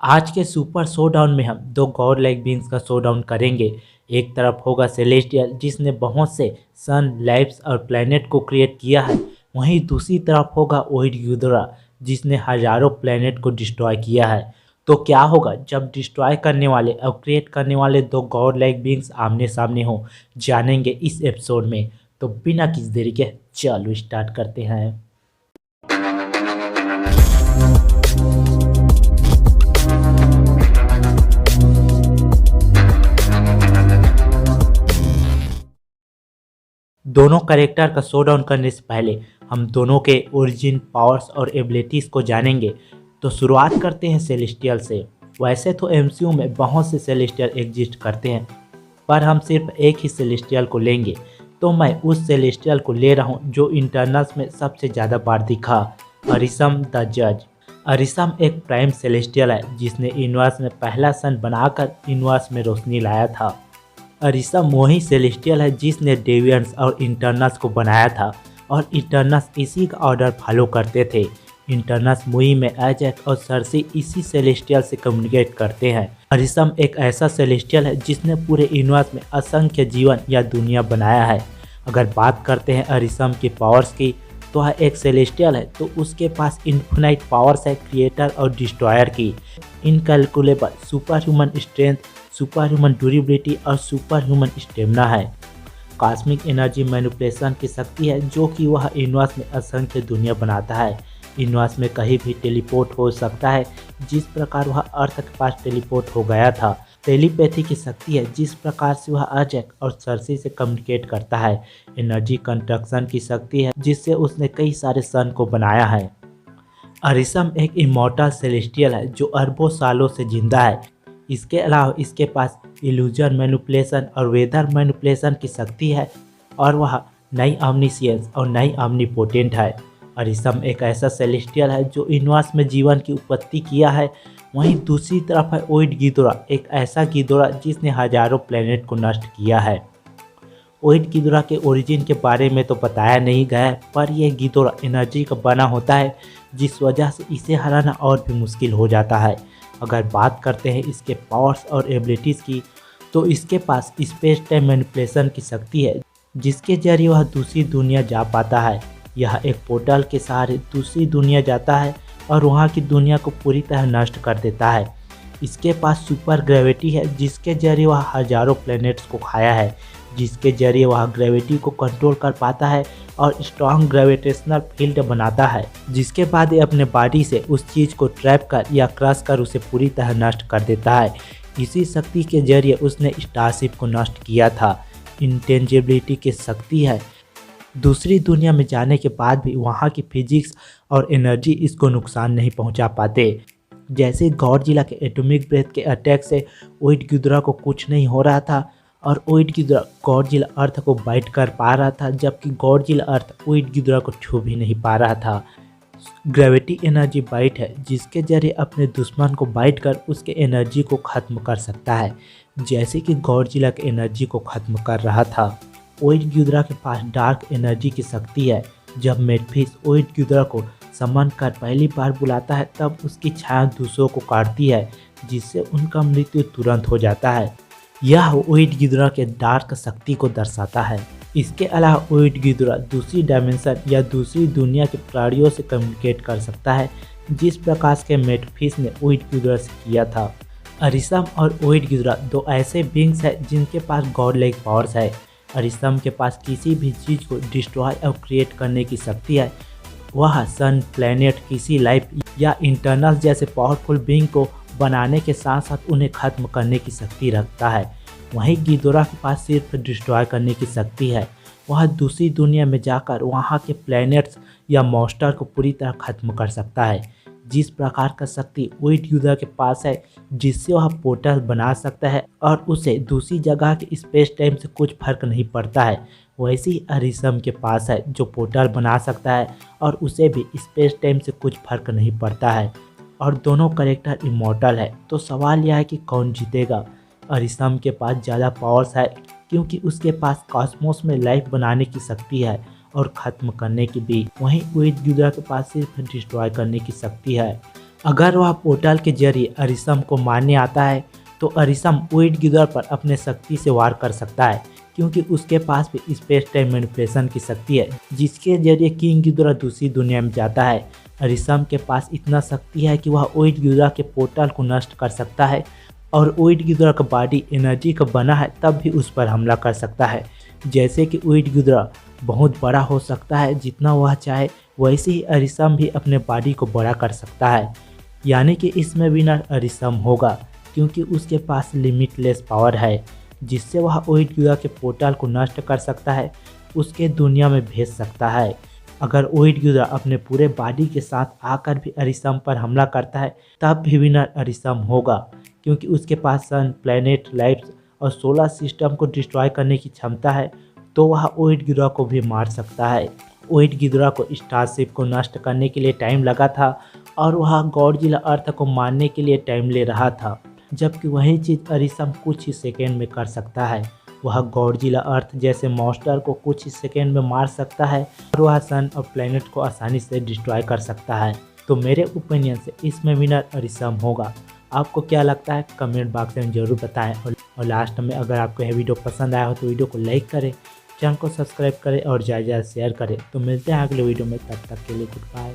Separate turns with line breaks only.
आज के super showdown में हम दो गॉड लाइक बींग्स का शोडाउन करेंगे। एक तरफ होगा सेलेस्टियल जिसने बहुत से सन, लाइफ्स और प्लैनेट को क्रिएट किया है। वहीं दूसरी तरफ होगा ओइड यूदोरा जिसने हजारों प्लैनेट को डिस्ट्रॉय किया है। तो क्या होगा जब डिस्ट्रॉय करने वाले और क्रिएट करने वाले दो गॉड लाइक बींग्स आमने सामने हो, जानेंगे इस एपिसोड में। तो बिना किसी देरी के चलो स्टार्ट करते हैं। दोनों कैरेक्टर का शोडाउन करने से पहले हम दोनों के ओरिजिन, पावर्स और एबिलिटीज़ को जानेंगे। तो शुरुआत करते हैं सेलेस्टियल से। वैसे तो एमसीयू में बहुत से सेलेस्टियल एग्जिस्ट करते हैं, पर हम सिर्फ एक ही सेलेस्टियल को लेंगे। तो मैं उस सेलेस्टियल को ले रहा हूँ जो इंटरनल्स में सबसे ज़्यादा बार दिखा, अरिसम द जज। अरिसम एक प्राइम सेलेस्टियल है जिसने यूनिवर्स में पहला सन बनाकर यूनिवर्स में रोशनी लाया था। अरिसम वही सेलेस्टियल है जिसने डेवियंस और इंटरनल्स को बनाया था और इंटरनल्स इसी का ऑर्डर फॉलो करते थे। इंटरनल्स मुई में एजैक और सरसी इसी सेलेस्टियल से कम्युनिकेट करते हैं। अरिसम एक ऐसा सेलेस्टियल है जिसने पूरे यूनिवर्स में असंख्य जीवन या दुनिया बनाया है। अगर बात करते हैं अरिसम की पावर्स की, तो वह एक सेलेस्टियल है तो उसके पास इन्फिनाइट पावर्स है क्रिएटर और डिस्ट्रॉयर की। Incalculable super human strength, super human durability और सुपर ह्यूमन स्टेमिना है। कॉस्मिक एनर्जी मैनिपुलेशन की शक्ति है जो कि वह यूनिवर्स में असंख्य दुनिया बनाता है। यूनिवर्स में कहीं भी टेलीपोर्ट हो सकता है, जिस प्रकार वह अर्थ के पास टेलीपोर्ट हो गया था। टेलीपैथी की शक्ति है जिस प्रकार से वह अजैक और सरसी से कम्युनिकेट करता है। एनर्जी कंस्ट्रक्शन की शक्ति है जिससे उसने कई सारे सन को बनाया है। अरिसम एक इमॉर्टल सेलेस्टियल है जो अरबों सालों से जिंदा है। इसके अलावा इसके पास इल्यूजन मैनिपुलेशन और वेदर मैनिपुलेशन की शक्ति है और वह नई ऑमनिशियंस और नई ऑमनीपोटेंट है। अरिसम एक ऐसा सेलेस्टियल है जो यूनिवर्स में जीवन की उत्पत्ति किया है। वहीं दूसरी तरफ है ओइड गिदोरा, एक ऐसा गिदोरा जिसने हजारों प्लेनेट को नष्ट किया है। ओइड गिदोरा के ओरिजिन के बारे में तो बताया नहीं गया है, पर यह गिदोरा एनर्जी का बना होता है जिस वजह से इसे हराना और भी मुश्किल हो जाता है। अगर बात करते हैं इसके पावर्स और एबिलिटीज़ की, तो इसके पास स्पेस टाइम मैनिपुलेशन की शक्ति है जिसके जरिए वह दूसरी दुनिया जा पाता है। यह एक पोर्टल के सहारे दूसरी दुनिया जाता है और वहाँ की दुनिया को पूरी तरह नष्ट कर देता है। इसके पास सुपर ग्रेविटी है जिसके जरिए वह हजारों प्लैनेट्स को खाया है, जिसके जरिए वह ग्रेविटी को कंट्रोल कर पाता है और स्ट्रॉन्ग ग्रेविटेशनल फील्ड बनाता है, जिसके बाद ये अपने बॉडी से उस चीज़ को ट्रैप कर या क्रश कर उसे पूरी तरह नष्ट कर देता है। इसी शक्ति के जरिए उसने स्टारशिप को नष्ट किया था। इंटेंजिबिलिटी की शक्ति है। दूसरी दुनिया में जाने के बाद भी वहाँ की फिजिक्स और एनर्जी इसको नुकसान नहीं पहुँचा पाते। जैसे गॉडजिला के एटॉमिक ब्रेथ के अटैक से ओइड गिदोरा को कुछ नहीं हो रहा था और ओइड गिदोरा गॉडजिला अर्थ को बाइट कर पा रहा था, जबकि गॉडजिला अर्थ ओइड गिदोरा को छू भी नहीं पा रहा था। ग्रेविटी एनर्जी बाइट है जिसके जरिए अपने दुश्मन को बाइट कर उसके एनर्जी को ख़त्म कर सकता है, जैसे कि गॉडजिला के एनर्जी को ख़त्म कर रहा था। ओइड गिदोरा के पास डार्क एनर्जी की शक्ति है। जब मेटफिश ओइड गिदोरा को समन कर पहली बार बुलाता है तब उसकी छाया दूसरों को काटती है, जिससे उनका मृत्यु तुरंत हो जाता है। यह ओइड गिदोरा के डार्क शक्ति को दर्शाता है। इसके अलावा ओइड गिदोरा दूसरी डायमेंशन या दूसरी दुनिया के प्राणियों से कम्युनिकेट कर सकता है, जिस प्रकार के मेटफिश ने ओइड गिदोरा से किया था। अरिसम और ओइड गिदोरा दो ऐसे बींग्स हैं जिनके पास गॉड लाइक पावर्स है। अरिसम के पास किसी भी चीज़ को डिस्ट्रॉय और क्रिएट करने की शक्ति है। वह सन, प्लैनेट, किसी लाइफ या इंटरनल जैसे पावरफुल बीइंग को बनाने के साथ साथ उन्हें खत्म करने की शक्ति रखता है। वहीं गिदोरा के पास सिर्फ डिस्ट्रॉय करने की शक्ति है। वह दूसरी दुनिया में जाकर वहाँ के प्लैनेट्स या मॉन्स्टर को पूरी तरह खत्म कर सकता है। जिस प्रकार का शक्ति ओइड गिदोरा के पास है, जिससे वह पोर्टल बना सकता है और उसे दूसरी जगह के स्पेस टाइम से कुछ फर्क नहीं पड़ता है, वैसे ही अरिसम के पास है जो पोर्टल बना सकता है और उसे भी स्पेस टाइम से कुछ फर्क नहीं पड़ता है। और दोनों कैरेक्टर इमॉर्टल है। तो सवाल यह है कि कौन जीतेगा। अरिसम के पास ज़्यादा पावर्स है क्योंकि उसके पास कॉस्मोस में लाइफ बनाने की शक्ति है और ख़त्म करने की भी। वहीं ओइड गिदोरा के पास सिर्फ डिस्ट्रॉय करने की शक्ति है। अगर वह पोर्टल के जरिए अरिसम को मारने आता है तो अरिसम ओइड गिदर पर अपने शक्ति से वार कर सकता है, क्योंकि उसके पास भी स्पेस टाइम मैनिपुलेशन की शक्ति है, जिसके जरिए किंग गिदोरा दूसरी दुनिया में जाता है। अरिसम के पास इतना शक्ति है कि वह ओइड गिदोरा के पोर्टल को नष्ट कर सकता है और ओइड गिदोरा का बॉडी एनर्जी का बना है तब भी उस पर हमला कर सकता है। जैसे कि ओइड गिदोरा बहुत बड़ा हो सकता है जितना वह चाहे, वैसे ही अरिसम भी अपने बॉडी को बड़ा कर सकता है। यानी कि इसमें विनर अरिसम होगा, क्योंकि उसके पास लिमिटलेस पावर है जिससे वह ओइड गिदोरा के पोर्टल को नष्ट कर सकता है, उसके दुनिया में भेज सकता है। अगर ओइड गिदोरा अपने पूरे बॉडी के साथ आकर भी अरिसम पर हमला करता है तब भी विनर अरिसम होगा, क्योंकि उसके पास सन, प्लैनेट, लाइफ और सोलर सिस्टम को डिस्ट्रॉय करने की क्षमता है, तो वह ओइड गिदोरा को भी मार सकता है। ओइड गिदोरा को स्टारशिप को नष्ट करने के लिए टाइम लगा था और वह गॉडजिला अर्थ को मारने के लिए टाइम ले रहा था, जबकि वही चीज़ अरिसम कुछ ही सेकेंड में कर सकता है। वह गॉडजिला अर्थ जैसे मॉन्स्टर को कुछ ही सेकेंड में मार सकता है और वह सन और प्लैनेट को आसानी से डिस्ट्रॉय कर सकता है। तो मेरे ओपिनियन से इसमें विनर अरिसम होगा। आपको क्या लगता है कमेंट बॉक्स में ज़रूर बताएं। और लास्ट में अगर आपको यह वीडियो पसंद आया हो तो वीडियो को लाइक करें, चैनल को सब्सक्राइब करें और ज़्यादा से ज़्यादा शेयर करें। तो मिलते हैं अगले वीडियो में, तब तक के लिए गुड बाय।